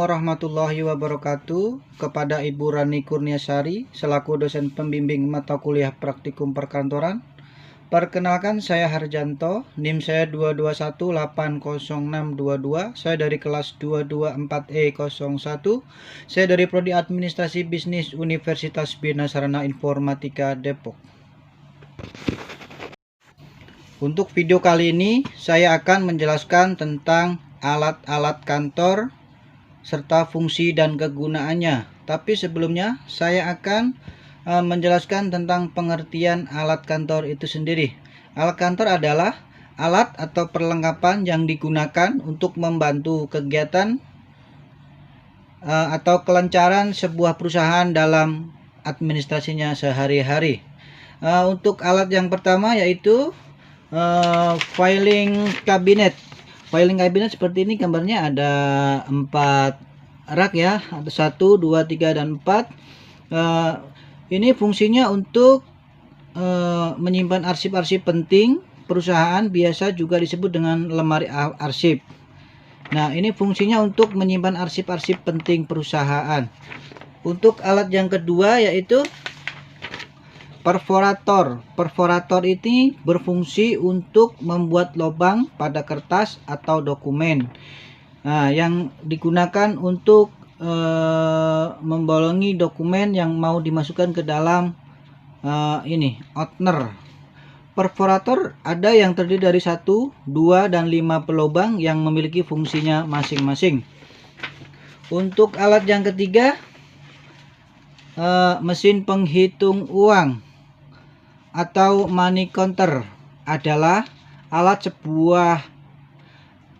warahmatullahi wabarakatuh. Kepada Ibu Rani Kurniasari selaku dosen pembimbing mata kuliah praktikum perkantoran. Perkenalkan, saya Harjanto, NIM saya 22180622. Saya dari kelas 224E01. Saya dari Prodi Administrasi Bisnis Universitas Bina Sarana Informatika Depok. Untuk video kali ini saya akan menjelaskan tentang alat-alat kantor serta fungsi dan kegunaannya. Tapi sebelumnya saya akan menjelaskan tentang pengertian alat kantor itu sendiri. Alat kantor adalah alat atau perlengkapan yang digunakan untuk membantu kegiatan atau kelancaran sebuah perusahaan dalam administrasinya sehari-hari. Untuk alat yang pertama yaitu filing cabinet. Filing cabinet seperti ini, gambarnya ada 4 rak ya, ada 1, 2, 3, dan 4. Ini fungsinya untuk menyimpan arsip-arsip penting perusahaan, biasa juga disebut dengan lemari arsip. Nah, ini fungsinya untuk menyimpan arsip-arsip penting perusahaan. Untuk alat yang kedua yaitu perforator. Perforator ini berfungsi untuk membuat lubang pada kertas atau dokumen. Nah, yang digunakan untuk membolongi dokumen yang mau dimasukkan ke dalam ini opener. Perforator ada yang terdiri dari 1, 2, dan 5 pelubang yang memiliki fungsinya masing-masing. Untuk alat yang ketiga, mesin penghitung uang atau money counter adalah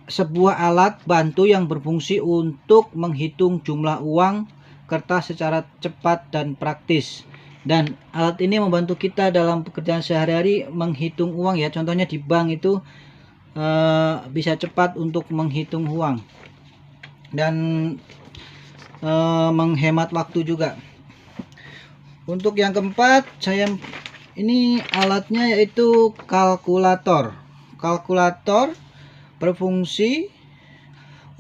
sebuah alat bantu yang berfungsi untuk menghitung jumlah uang kertas secara cepat dan praktis. Dan alat ini membantu kita dalam pekerjaan sehari-hari menghitung uang ya. Contohnya di bank itu bisa cepat untuk menghitung uang dan menghemat waktu juga. Untuk yang keempat, ini alatnya yaitu kalkulator. Kalkulator berfungsi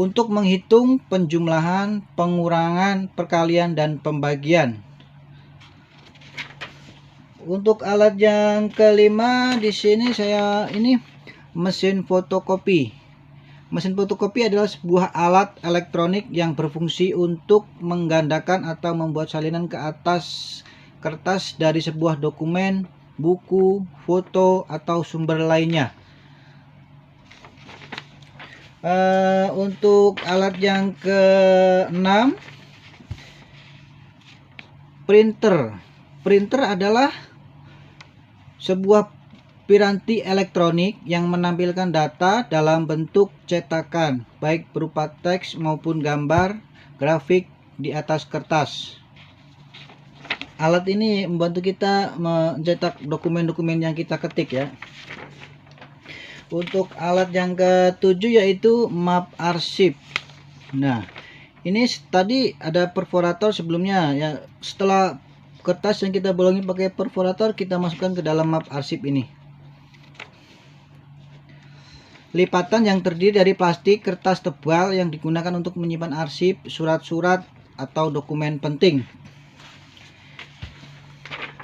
untuk menghitung penjumlahan, pengurangan, perkalian, dan pembagian. Untuk alat yang kelima di sini mesin fotokopi. Mesin fotokopi adalah sebuah alat elektronik yang berfungsi untuk menggandakan atau membuat salinan ke atas kertas dari sebuah dokumen, buku, foto, atau sumber lainnya. Untuk alat yang keenam, printer. Printer adalah sebuah piranti elektronik yang menampilkan data dalam bentuk cetakan, baik berupa teks maupun gambar, grafik di atas kertas. Alat ini membantu kita mencetak dokumen-dokumen yang kita ketik ya. Untuk alat yang ketujuh yaitu map arsip. Nah, ini tadi ada perforator sebelumnya ya. Setelah kertas yang kita bolongi pakai perforator, kita masukkan ke dalam map arsip ini. Lipatan yang terdiri dari plastik, kertas tebal yang digunakan untuk menyimpan arsip, surat-surat, atau dokumen penting.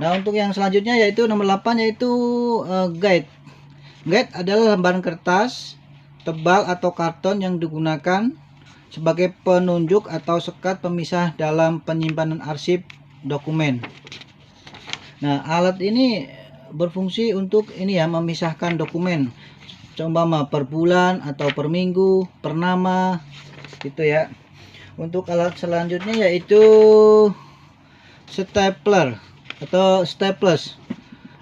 Nah, untuk yang selanjutnya yaitu nomor 8 yaitu guide. Guide adalah lembaran kertas tebal atau karton yang digunakan sebagai penunjuk atau sekat pemisah dalam penyimpanan arsip dokumen. Nah, alat ini berfungsi untuk memisahkan dokumen, umpama per bulan atau per minggu, per nama gitu ya. Untuk alat selanjutnya yaitu stapler atau staples.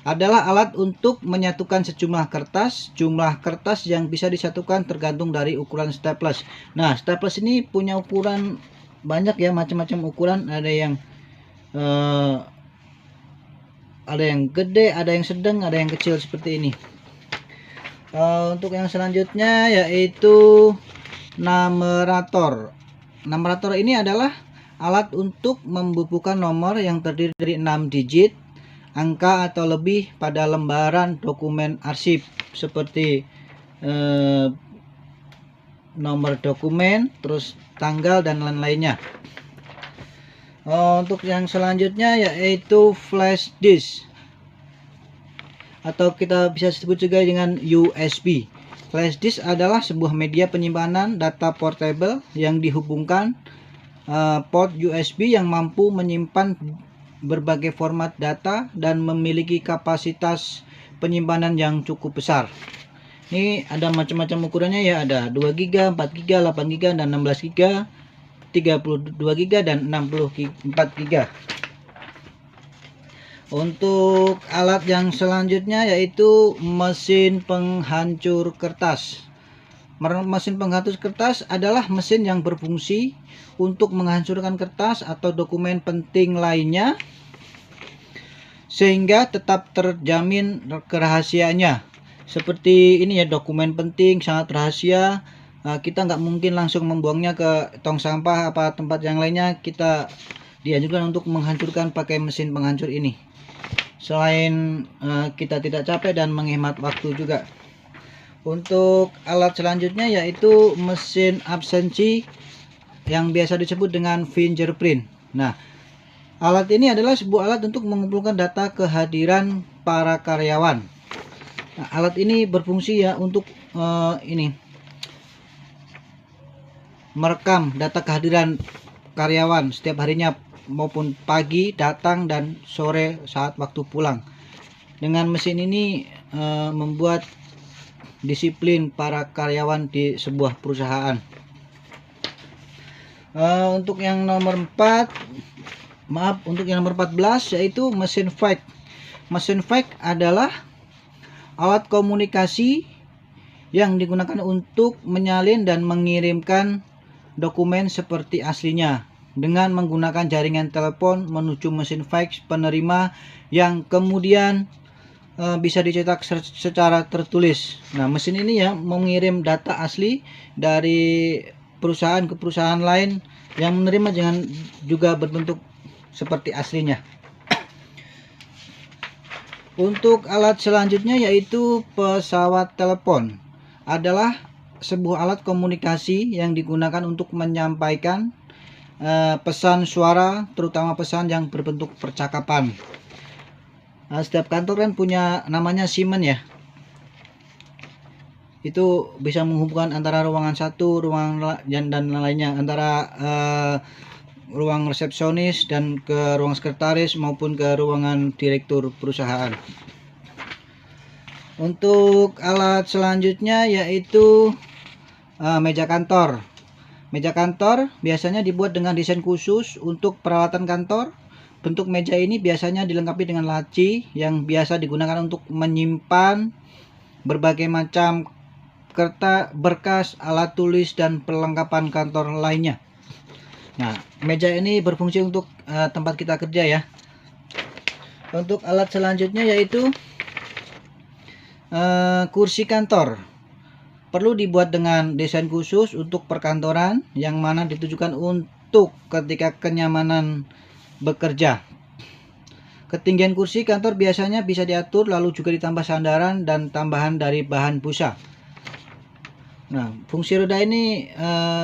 Adalah alat untuk menyatukan sejumlah kertas. Jumlah kertas yang bisa disatukan tergantung dari ukuran staples. Nah, staples ini punya ukuran banyak ya, macam-macam ukuran. Ada yang gede, ada yang sedang, ada yang kecil seperti ini. Untuk yang selanjutnya yaitu numerator. Numerator ini adalah alat untuk membubuhkan nomor yang terdiri dari 6 digit, angka atau lebih pada lembaran dokumen arsip seperti nomor dokumen, terus tanggal dan lain-lainnya. Untuk yang selanjutnya yaitu flash disk, atau kita bisa sebut juga dengan USB. Flash disk adalah sebuah media penyimpanan data portable yang dihubungkan port USB yang mampu menyimpan berbagai format data dan memiliki kapasitas penyimpanan yang cukup besar. Ini ada macam-macam ukurannya ya, ada 2 GB, 4 GB, 8 GB, dan 16 GB, 32 GB, dan 64 GB. Untuk alat yang selanjutnya yaitu mesin penghancur kertas. Mesin penghancur kertas adalah mesin yang berfungsi untuk menghancurkan kertas atau dokumen penting lainnya sehingga tetap terjamin kerahasiaannya. Seperti ini ya, dokumen penting sangat rahasia, kita nggak mungkin langsung membuangnya ke tong sampah apa tempat yang lainnya. Kita dianjurkan untuk menghancurkan pakai mesin penghancur ini. Selain kita tidak capek dan menghemat waktu juga. Untuk alat selanjutnya yaitu mesin absensi yang biasa disebut dengan fingerprint. Nah, alat ini adalah sebuah alat untuk mengumpulkan data kehadiran para karyawan. Nah, alat ini berfungsi ya untuk merekam data kehadiran karyawan setiap harinya, maupun pagi, datang, dan sore saat waktu pulang. Dengan mesin ini membuat disiplin para karyawan di sebuah perusahaan. Untuk yang nomor 14 yaitu mesin fax. Mesin fax adalah alat komunikasi yang digunakan untuk menyalin dan mengirimkan dokumen seperti aslinya dengan menggunakan jaringan telepon menuju mesin fax penerima yang kemudian bisa dicetak secara tertulis. Nah, mesin ini ya mengirim data asli dari perusahaan ke perusahaan lain yang menerima dengan juga berbentuk seperti aslinya. Untuk alat selanjutnya yaitu pesawat telepon, adalah sebuah alat komunikasi yang digunakan untuk menyampaikan pesan suara, terutama pesan yang berbentuk percakapan. Setiap kantor kan punya namanya Siemens ya. Itu bisa menghubungkan antara ruangan satu, ruang dan lainnya, antara ruang resepsionis dan ke ruang sekretaris maupun ke ruangan direktur perusahaan. Untuk alat selanjutnya yaitu meja kantor. Meja kantor biasanya dibuat dengan desain khusus untuk peralatan kantor. Bentuk meja ini biasanya dilengkapi dengan laci yang biasa digunakan untuk menyimpan berbagai macam kertas, berkas, alat tulis, dan perlengkapan kantor lainnya. Nah, meja ini berfungsi untuk tempat kita kerja ya. Untuk alat selanjutnya yaitu kursi kantor. Perlu dibuat dengan desain khusus untuk perkantoran yang mana ditujukan untuk ketika kenyamanan bekerja. Ketinggian kursi kantor biasanya bisa diatur, lalu juga ditambah sandaran dan tambahan dari bahan busa. Nah, fungsi roda ini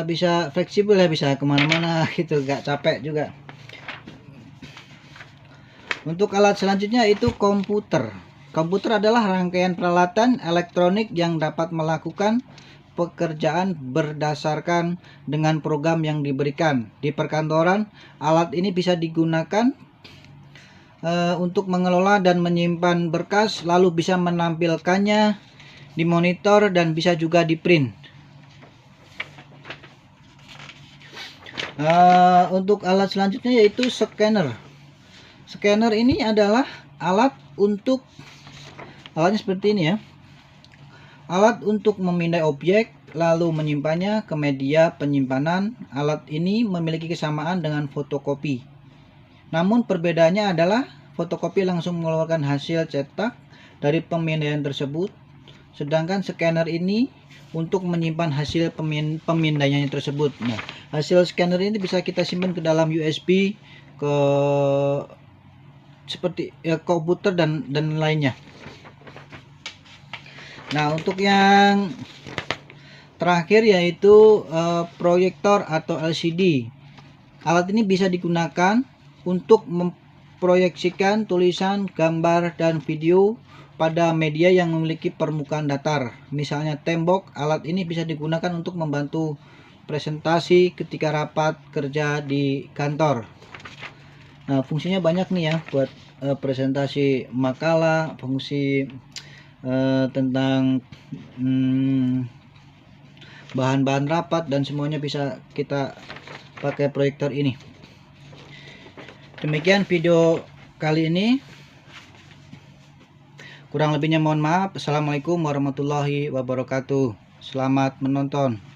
bisa fleksibel ya, bisa kemana-mana gitu, gak capek juga. Untuk alat selanjutnya itu komputer. Komputer adalah rangkaian peralatan elektronik yang dapat melakukan pekerjaan berdasarkan dengan program yang diberikan. Di perkantoran, alat ini bisa digunakan untuk mengelola dan menyimpan berkas, lalu bisa menampilkannya di monitor dan bisa juga di print. Untuk alat selanjutnya yaitu scanner. Scanner ini adalah alat untuk, alatnya seperti ini ya, alat untuk memindai objek lalu menyimpannya ke media penyimpanan. Alat ini memiliki kesamaan dengan fotokopi, namun perbedaannya adalah fotokopi langsung mengeluarkan hasil cetak dari pemindaian tersebut, sedangkan scanner ini untuk menyimpan hasil pemindaiannya tersebut. Nah, hasil scanner ini bisa kita simpan ke dalam USB, ke seperti ya, komputer dan lainnya. Nah, untuk yang terakhir yaitu proyektor atau LCD. Alat ini bisa digunakan untuk memproyeksikan tulisan, gambar, dan video pada media yang memiliki permukaan datar. Misalnya tembok. Alat ini bisa digunakan untuk membantu presentasi ketika rapat kerja di kantor. Nah, fungsinya banyak nih ya, buat presentasi makalah, fungsi tentang bahan-bahan rapat, dan semuanya bisa kita pakai proyektor ini. Demikian video kali ini, kurang lebihnya mohon maaf. Assalamualaikum warahmatullahi wabarakatuh. Selamat menonton.